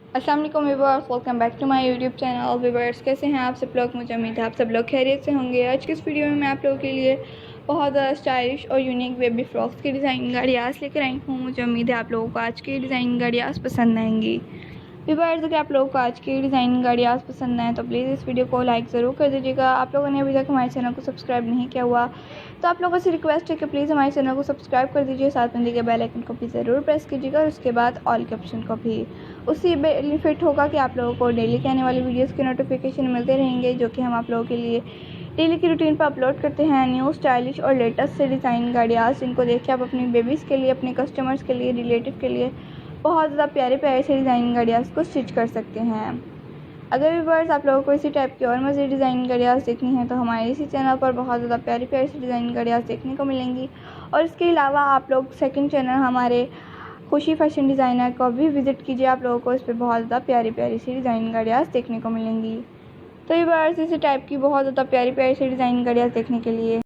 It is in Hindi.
अस्सलाम वालेकुम viewers, welcome back to my YouTube channel. Viewers कैसे हैं आप सब लोग? मुझे उम्मीद है आप सब लोग खैरियत से होंगे। आज की इस वीडियो में मैं आप लोगों के लिए बहुत ज़्यादा स्टाइलिश और यूनिक बेबी फ्रॉक्स की डिज़ाइनिंग आइडियाज़ लेकर आई हूँ। मुझे उम्मीद है आप लोगों को आज की डिज़ाइनिंग आइडियाज़ पसंद आएंगी। व्यूअर्स, अगर आप लोगों को आज की डिज़ाइनिंग आइडियाज़ पसंद आए तो प्लीज़ इस वीडियो को लाइक ज़रूर कर दीजिएगा। आप लोगों ने अभी तक हमारे चैनल को सब्सक्राइब नहीं किया हुआ तो आप लोगों से रिक्वेस्ट है कि प्लीज़ हमारे चैनल को सब्सक्राइब कर दीजिए, साथ में दिए गए बेल आइकन को भी ज़रूर प्रेस कीजिएगा और उसके बाद ऑल के ऑप्शन को भी। उससे बेनिफिट होगा कि आप लोगों को डेली के आने वाली वीडियोज़ के नोटिफिकेशन मिलते रहेंगे, जो कि हम आप लोगों के लिए डेली की रूटीन पर अपलोड करते हैं। न्यू स्टाइलिश और लेटेस्ट से डिज़ाइन आइडियाज़, इनको देख के आप अपनी बेबीज़ के लिए, अपने कस्टमर्स के लिए, रिलेटिव के लिए बहुत ज़्यादा प्यारे प्यारे से डिज़ाइनिंग आइडियाज़ को स्टिच कर सकते हैं। अगर व्यूअर्स आप लोगों को इसी टाइप की और मज़ीद डिज़ाइनिंग आइडियाज़ देखनी है तो हमारे इसी चैनल पर बहुत ज़्यादा प्यारी प्यारी सी डिज़ाइनिंग आइडियाज़ देखने को मिलेंगी। और इसके अलावा आप लोग सेकंड चैनल हमारे खुशी फैशन डिज़ाइनर को भी विज़िट कीजिए, आप लोगों को इस पर बहुत ज़्यादा प्यारी प्यारी सी डिज़ाइनिंग आइडियाज़ देखने को मिलेंगी। तो व्यूअर्स, इसी टाइप की बहुत ज़्यादा प्यारी प्यारी सी डिज़ाइनिंग आइडियाज़ देखने के लिए